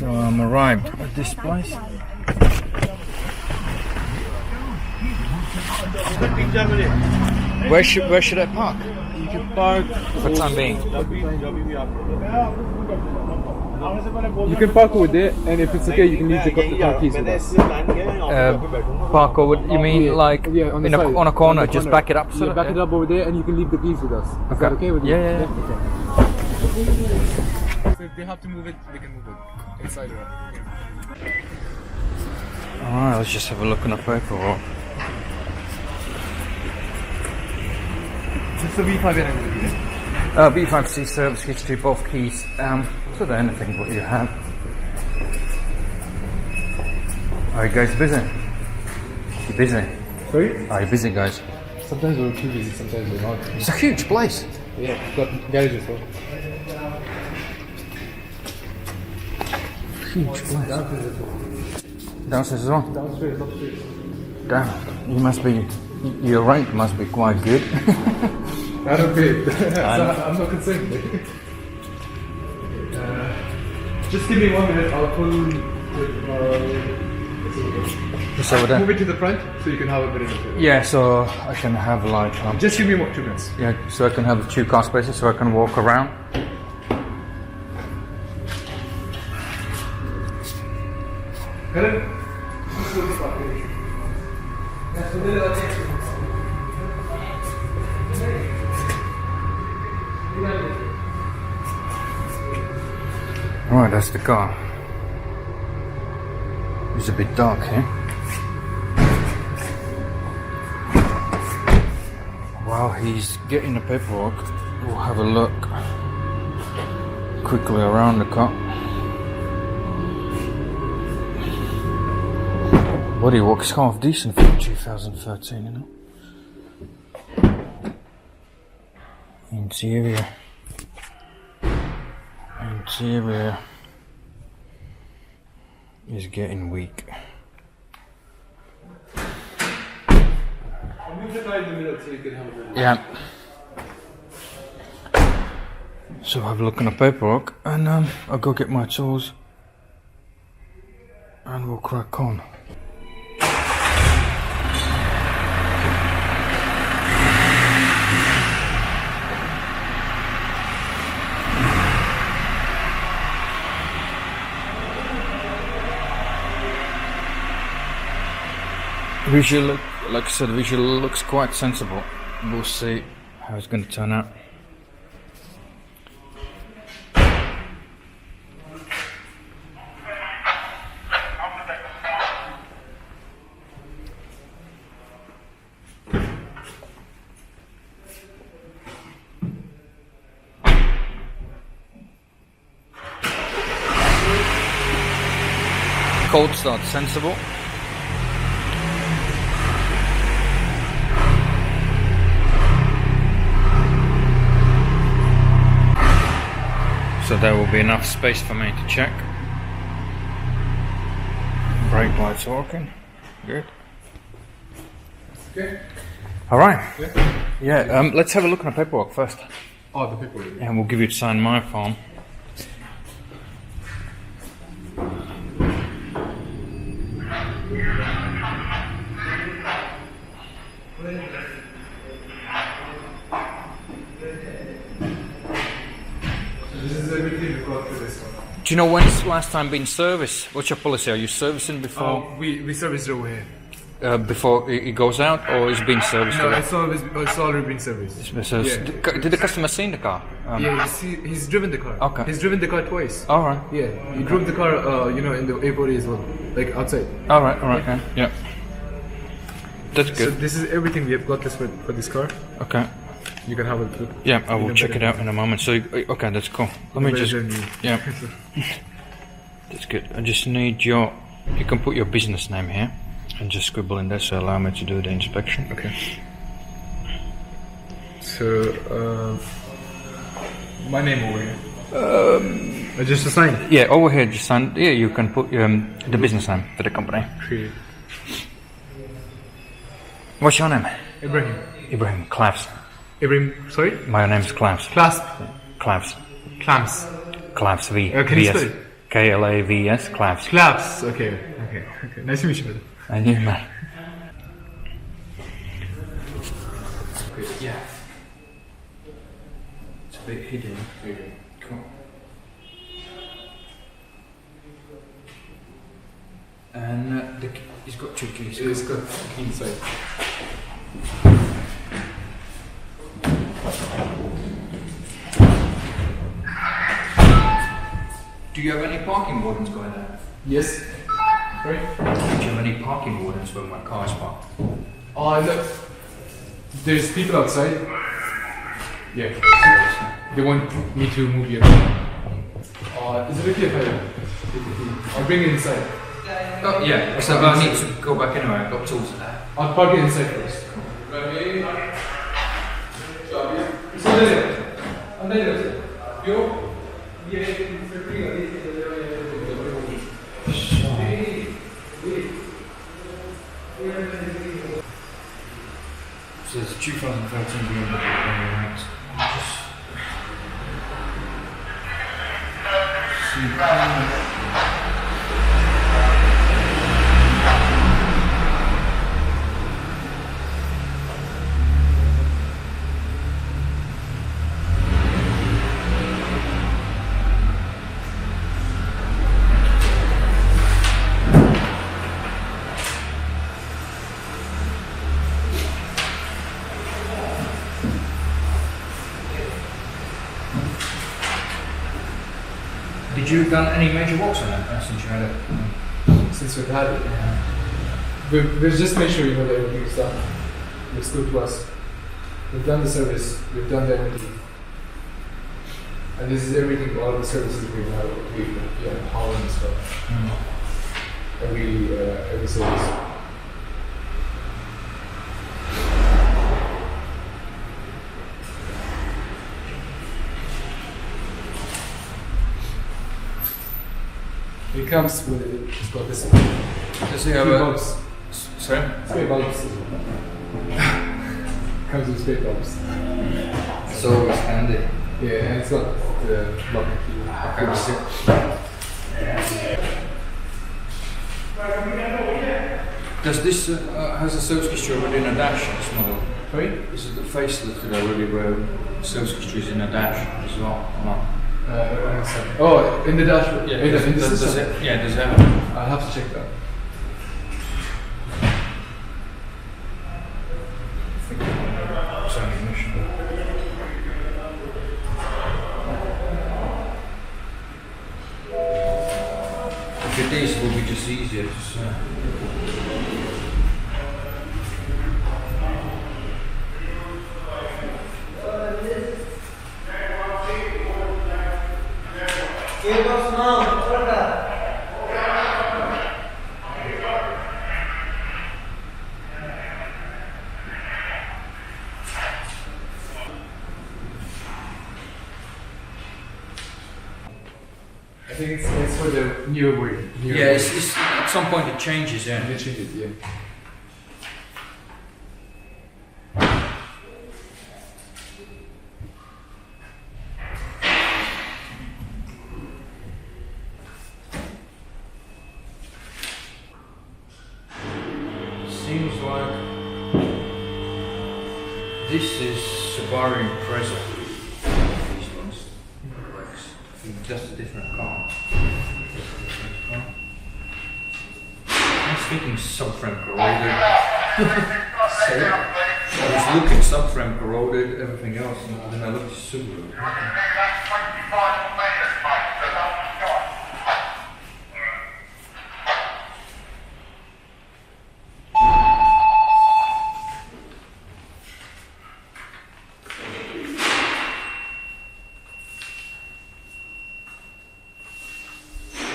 So I'm arrived at this place. Where should I park? You can park For the time being. You can park over there, and if it's okay, you can leave the car keys with us. Parkour, you mean like on the side, on a corner, just back it up? Yeah, back it up over there, and you can leave the keys with us. Is that okay with you? Yeah. Okay. So if they have to move it, they can move it inside. Alright, let's just have a look on the paperwork. Just the V5 engine. B5C service history, both keys. So then anything what you have. Are you guys busy? You busy? Sorry? Are you busy, guys? Sometimes we're too busy, sometimes we're not. It's a huge place. Yeah, it's got garage as well. Huge place. Downstairs as well? Downstairs, upstairs. Damn, you must be, your rate must be quite good. I don't pay. I'm not concerned. Just give me 1 minute, I'll pull It's over there. move it to the front so you can have a bit of it. Yeah, so I can have like... Just give me 2 minutes. yeah, so I can have 2 car spaces so I can walk around. Helen? Right, that's the car. It's a bit dark here. While he's getting the paperwork, we'll have a look quickly around the car. Bodywork is half decent for 2013, you know. Interior is getting weak. I'll move the car in the middle so you can have a bit. Yeah. So have a look on the paperwork and I'll go get my tools and we'll crack on. Visual look, like I said, visual looks quite sensible. We'll see how it's going to turn out. Cold start sensible. So there will be enough space for me to check. Brake lights working. Good. Okay. Alright. Yeah, let's have a look at the paperwork first. Oh, the paperwork. And we'll give you to sign my form. This is everything we've got for this one. Do you know when it's last time been serviced? What's your policy? Are you servicing before We serviced it over here. before it goes out, or is it being serviced? No, it's already been serviced. So, Yeah. did the customer see the car? Yeah, he's driven the car. Okay. He's driven the car twice. All right. Yeah, he drove the car, in the airport as well, like outside. All right. Okay. Yeah. That's So good. this is everything we have got this for this car. Okay. You can have a look. Yeah, I will Even check better. it out in a moment. So, okay, that's cool. Let me Better just. than me. Yeah. That's good. I just need your. You can put your business name here, and just scribble in there, so allow me to do the inspection. Okay. So, my name over here. Just a sign. Yeah, over here, just sign. Yeah, you can put the business name for the company. Create. What's your name? Ibrahim. Ibrahim Klavs. Ibrahim. Sorry. My name is Klavs. Clasp. Klavs. Clamps. Klavs. V. Can you VS. spell it? Klavs, Klavs. Klavs. Okay. Nice to meet you, brother. I knew, man. Yeah. It's a bit hidden. Cool. And he's got 2 keys. It's got key inside. Do you have any parking wardens going there? Yes. Sorry? Do you have any parking wardens where my car is parked? Oh, look. There's people outside. Yeah. They want me to move you. Is it okay if I'll bring it inside? Oh, yeah. So I need to go back anyway. I've got tools. I'll plug it inside first. Ready? So there's a 2013 BMW Inspection. Did you done any major works on it since you had it? Since we've had it, we've just made sure you know that everything's done. It's good to us. We've done the service, we've done the MOT. And this is everything, all of the services we have, power and stuff. Every service. It comes with it. It's got this. Does it have a bulbs? Sorry? Spray bulbs. Comes with spray bulbs. So it's handy. Yeah, and it's got the lock and key. Does this has a service history already in a dash? This model. Sorry? Is it the facelifted already where service history is in a dash as well? Or not? Oh, in the dashboard. Yeah. In the Does system? it? Yeah. Does it have? I'll have to check that. It's only emission. If it is, it will be just easier. I think it's for the new word. Yeah, it's, at some point it changes, yeah. They change it, yeah. Seems like this is Subaru Impreza. These ones. Just a different car. I'm thinking subframe corroded. Sorry? I was looking subframe corroded, everything else, and then I looked at Subaru.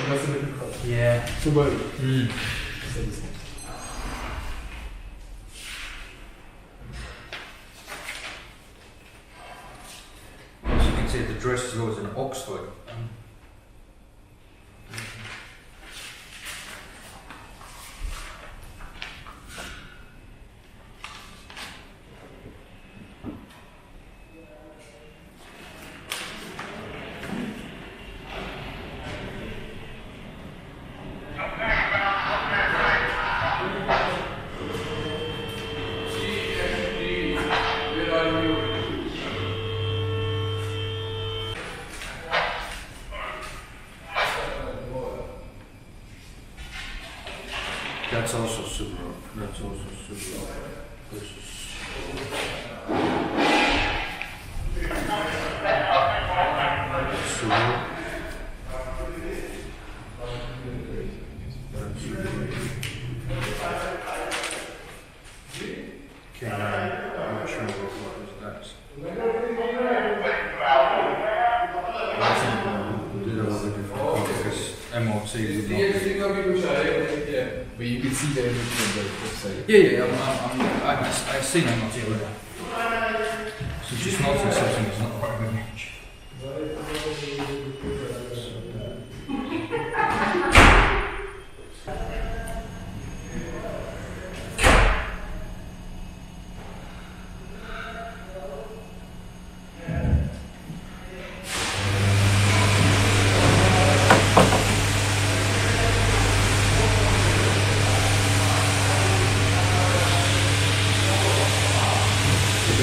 That's a different color. Yeah. Subaru. As you can see, the dress is always in Oxford. That's also super. That's also super. This is super. Okay, I'm not sure what was that. I think we did a little bit different because MOT is not. Yeah, but you can see the image on the website. I see MOT already. So just noticing something is not quite good image.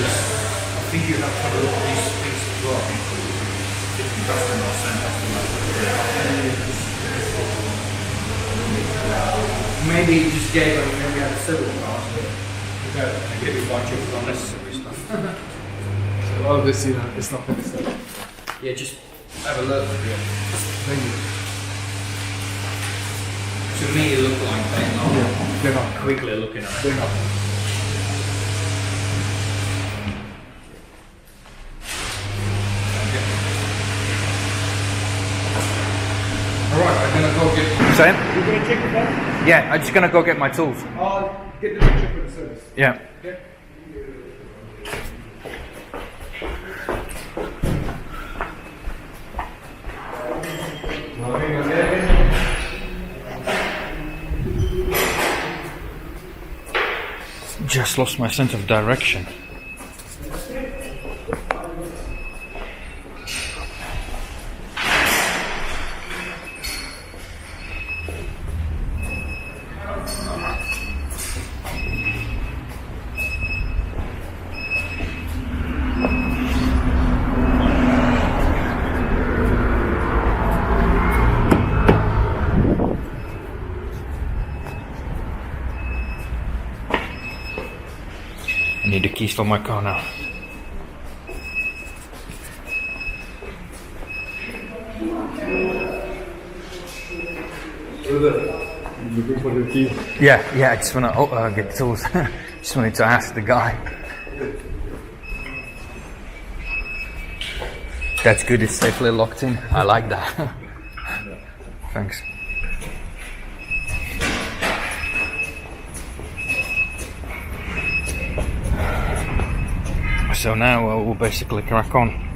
I think you have to have a look at these things as well. Different customers, same customers. Maybe you just gave them, maybe had several cars. Okay. And give you a bunch of unnecessary stuff. So all of this, it's not finished. Yeah, just have a look. Thank you. To me, it looked like they're not. Yeah, they're not. Quickly looking at it. They're not. Alright, I'm gonna go get. Same? You're going to check the bus? Yeah, I'm just gonna go get my tools. I'll get the picture for the service. Yeah. Okay? Just lost my sense of direction. I need the keys for my car now. Looking for the key. Yeah, I just wanna get the tools. Just wanted to ask the guy. That's good, it's safely locked in. I like that. Thanks. So now we'll basically crack on.